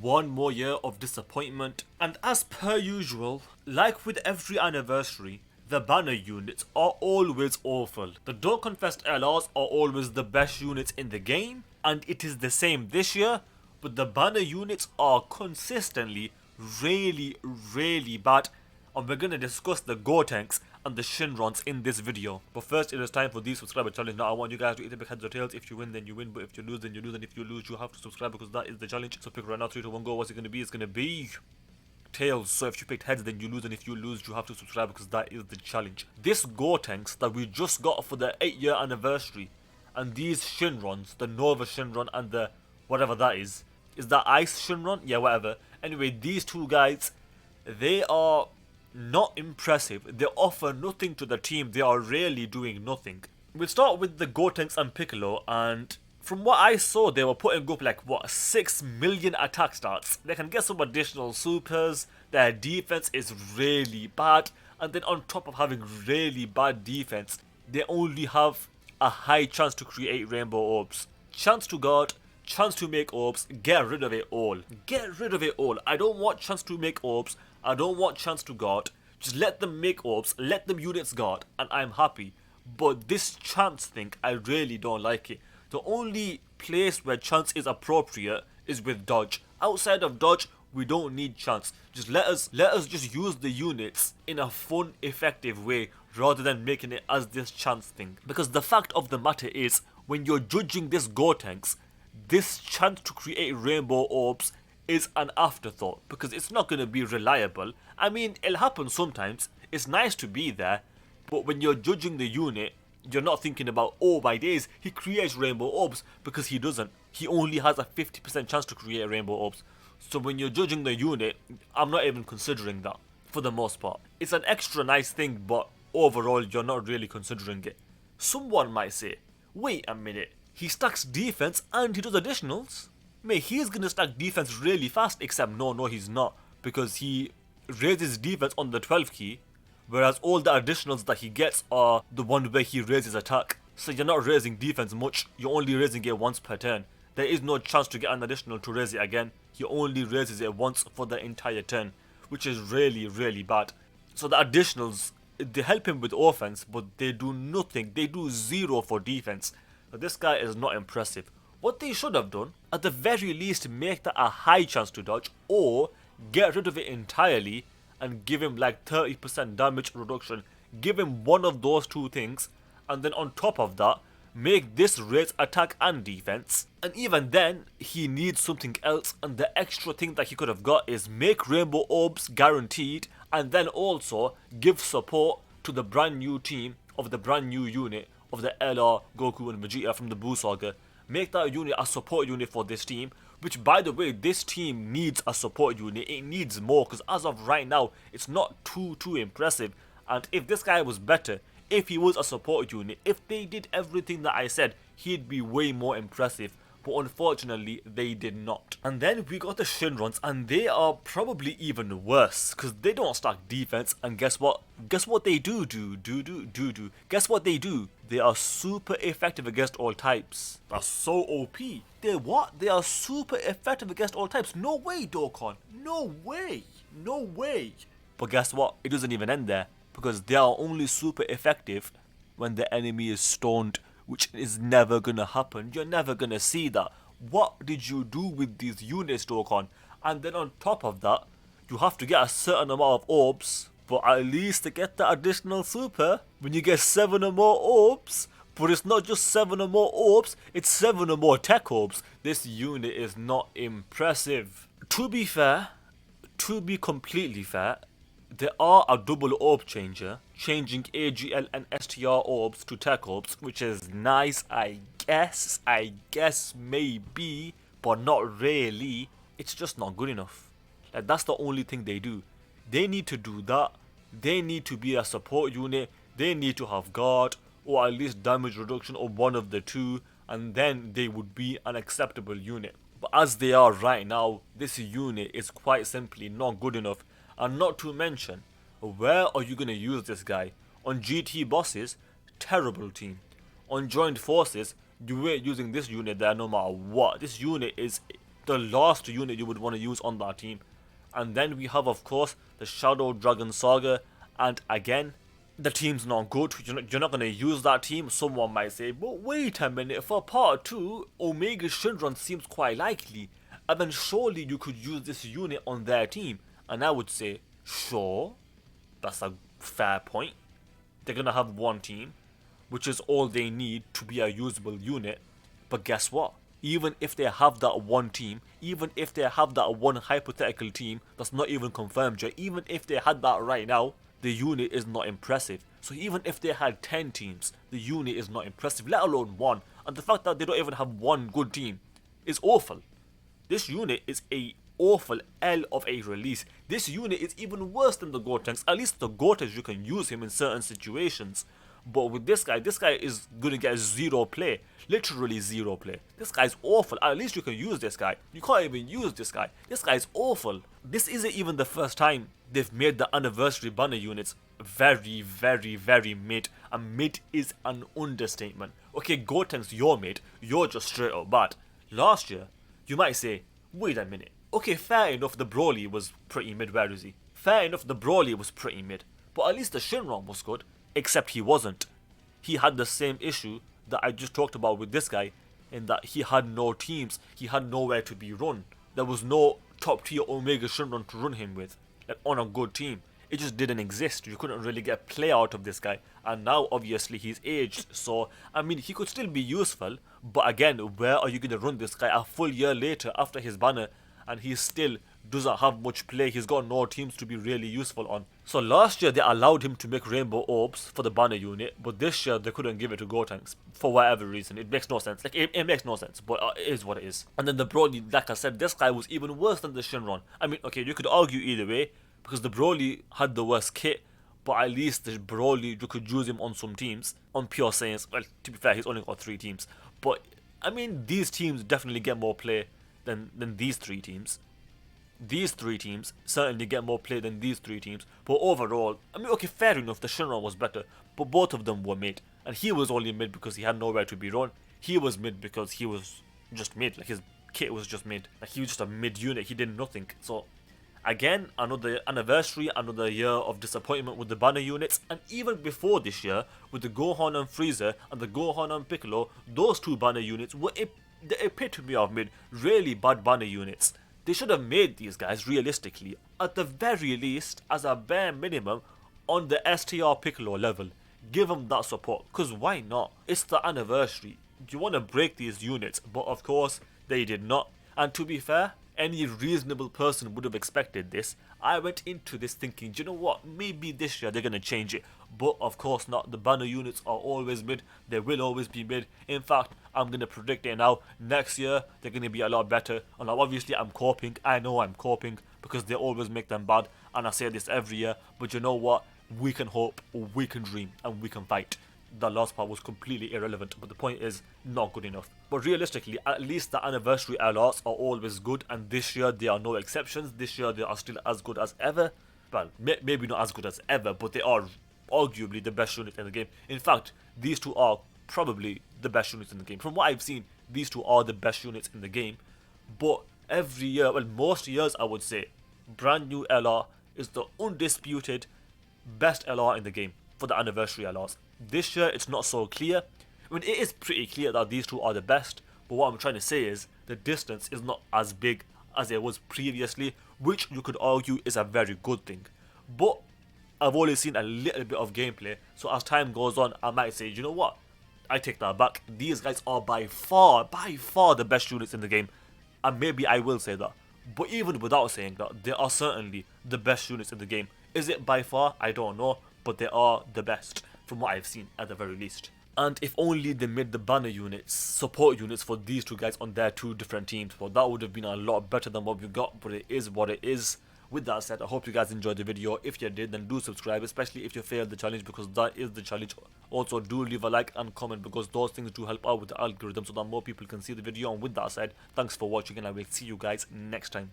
one more year of disappointment, and as per usual, like with every anniversary, the banner units are always awful. The Dokkan Fest LRs are always the best units in the game, and it is the same this year, but the banner units are consistently really bad, and we're gonna discuss the Gotenks and the Shenrons in this video. But first, it is time for the subscriber challenge. Now I want you guys to either pick heads or tails. If you win, then you win, but if you lose, then you lose, and if you lose, you have to subscribe because that is the challenge. So pick right now, 3, 2, 1, go. What's it gonna be? It's gonna be tails. So if you picked heads, then you lose, and if you lose, you have to subscribe because that is the challenge. This Gotenks that we just got for the 8-year anniversary, and these Shenrons, the Neouva Shenron and the whatever that is that Eis Shenron? Yeah, whatever. Anyway, these two guys, they are not impressive. They offer nothing to the team. They are really doing nothing. We'll start with the Gotenks and Piccolo, and from what I saw, they were putting up like, what, 6 million attack stats. They can get some additional supers. Their defense is really bad, and then on top of having really bad defense, they only have a high chance to create rainbow orbs. Chance to guard, chance to make orbs. Get rid of it all. Get rid of it all. I don't want chance to make orbs. I don't want chance to guard. Just let them make orbs, let them units guard, and I'm happy. But this chance thing, I really don't like it. The only place where chance is appropriate is with dodge. Outside of dodge, we don't need chance. Just let us just use the units in a fun, effective way rather than making it as this chance thing. Because the fact of the matter is, when you're judging this Gotenks, this chance to create rainbow orbs is an afterthought because it's not going to be reliable. I mean, it'll happen sometimes. It's nice to be there, but when you're judging the unit, you're not thinking about, oh my days, he creates rainbow orbs, because he doesn't. He only has a 50% chance to create rainbow orbs. So when you're judging the unit, I'm not even considering that for the most part. It's an extra nice thing, but overall you're not really considering it. Someone might say, wait a minute, he stacks defense and he does additionals? Mate, he's gonna stack defense really fast, except no he's not, because he raises defense on the 12 key, whereas all the additionals that he gets are the one where he raises attack. So you're not raising defense much, you're only raising it once per turn. There is no chance to get an additional to raise it again. He only raises it once for the entire turn, which is really bad. So the additionals, they help him with offense, but they do nothing. They do 0 for defense. So this guy is not impressive. What they should have done, at the very least, make that a high chance to dodge, or get rid of it entirely and give him like 30% damage reduction. Give him one of those two things, and then on top of that, make this raise attack and defense. And even then, he needs something else, and the extra thing that he could have got is make rainbow orbs guaranteed, and then also give support to the brand new team of the brand new unit of the LR, Goku and Vegeta from the Buu Saga. Make that unit a support unit for this team, which, by the way, this team needs a support unit. It needs more, because as of right now, it's not too impressive. And if this guy was better, if he was a support unit, if they did everything that I said, he'd be way more impressive. But unfortunately, they did not. And then we got the Shenrons, and they are probably even worse, because they don't stack defense, and guess what? Guess what they do? Guess what they do? They are super effective against all types. That's so OP. They're what? They are super effective against all types. No way, Dokkan. No way. No way. But guess what? It doesn't even end there, because they are only super effective when the enemy is stunned, which is never gonna happen. You're never gonna see that. What did you do with these units, Dokkan? And then on top of that, you have to get a certain amount of orbs, but at least to get the additional super, when you get 7 or more orbs. But it's not just 7 or more orbs, it's 7 or more tech orbs. This unit is not impressive. To be fair, to be completely fair, there are a double orb changer, changing AGL and STR orbs to tech orbs, which is nice, I guess maybe, but not really. It's just not good enough. Like, that's the only thing they do. They need to do that. They need to be a support unit. They need to have guard, or at least damage reduction, or one of the two, and then they would be an acceptable unit. But as they are right now, this unit is quite simply not good enough. And not to mention, where are you going to use this guy? On GT bosses? Terrible team. On joined forces, you ain't using this unit there no matter what. This unit is the last unit you would want to use on that team. And then we have, of course, the Shadow Dragon Saga, and again, the team's not good. You're not going to use that team. Someone might say, but wait a minute, for part 2, Omega Shenron seems quite likely, and then surely you could use this unit on their team. And I would say, sure, that's a fair point. They're going to have one team, which is all they need to be a usable unit. But guess what? Even if they have that one team, even if they have that one hypothetical team that's not even confirmed yet, even if they had that right now, the unit is not impressive. So even if they had 10 teams, the unit is not impressive, let alone one. And the fact that they don't even have one good team is awful. This unit is a awful L of a release. This unit is even worse than the Gotenks. At least the Gotenks, you can use him in certain situations. But with this guy is going to get 0 play. Literally 0 play. This guy's awful. At least you can use this guy. You can't even use this guy. This guy's awful. This isn't even the first time they've made the anniversary banner units very, very, very mid. And mid is an understatement. Okay, Gotenks, you're mid. You're just straight up bad. Last year, you might say, wait a minute. Okay, fair enough, the Broly was pretty mid. Where is he? Fair enough, the Broly was pretty mid. But at least the Shenron was good. Except he wasn't. He had the same issue that I just talked about with this guy, in that he had no teams, he had nowhere to be run. There was no top tier Omega Shenron to run him with, like on a good team. It just didn't exist. You couldn't really get play out of this guy. And now obviously he's aged, so I mean he could still be useful, but again, where are you going to run this guy a full year later after his banner, and he still doesn't have much play? He's got no teams to be really useful on. So last year they allowed him to make rainbow orbs for the banner unit, but this year they couldn't give it to Gotenks for whatever reason. It makes no sense. Like it makes no sense, but it is what it is. And then the Broly, like I said, this guy was even worse than the Shenron. I mean, okay, you could argue either way, because the Broly had the worst kit, but at least the Broly, you could use him on some teams. On pure Saiyans, well, to be fair, he's only got 3 teams. But I mean, these teams definitely get more play than these 3 teams. These 3 teams certainly get more play than these 3 teams. But overall, I mean, okay, fair enough, the Shenron was better, but both of them were mid. And he was only mid because he had nowhere to be run. He was mid because he was just mid, like his kit was just mid. Like he was just a mid unit, he did nothing. So again, another anniversary, another year of disappointment with the banner units. And even before this year, with the Gohan and Frieza and the Gohan and Piccolo, those 2 banner units were the epitome of mid. Really bad banner units. They should have made these guys realistically, at the very least, as a bare minimum, on the STR Piccolo level. Give them that support, because why not? It's the anniversary. You want to break these units, but of course, they did not. And to be fair, any reasonable person would have expected this. I went into this thinking, do you know what, maybe this year they're going to change it. But of course not. The banner units are always mid. They will always be mid. In fact, I'm going to predict it now. Next year, they're going to be a lot better. And obviously, I'm coping. I know I'm coping because they always make them bad. And I say this every year. But you know what? We can hope, we can dream, and we can fight. The last part was completely irrelevant, but the point is not good enough. But realistically, at least the anniversary LRs are always good, and this year they are no exceptions. This year they are still as good as ever. Well, maybe not as good as ever, but they are arguably the best unit in the game. In fact, these 2 are probably the best units in the game. From what I've seen, these 2 are the best units in the game. But every year, well, most years I would say, brand new LR is the undisputed best LR in the game for the anniversary LRs. This year it's not so clear. I mean, it is pretty clear that these 2 are the best, but what I'm trying to say is the distance is not as big as it was previously, which you could argue is a very good thing. But I've only seen a little bit of gameplay, so as time goes on, I might say, you know what, I take that back. These guys are by far the best units in the game, and maybe I will say that. But even without saying that, they are certainly the best units in the game. Is it by far? I don't know, but they are the best from what I've seen at the very least. And if only they made the banner units, support units for these 2 guys on their 2 different teams, well, that would have been a lot better than what we got, but it is what it is. With that said, I hope you guys enjoyed the video. If you did, then do subscribe, especially if you failed the challenge, because that is the challenge. Also, do leave a like and comment, because those things do help out with the algorithm so that more people can see the video. And with that said, thanks for watching, and I will see you guys next time.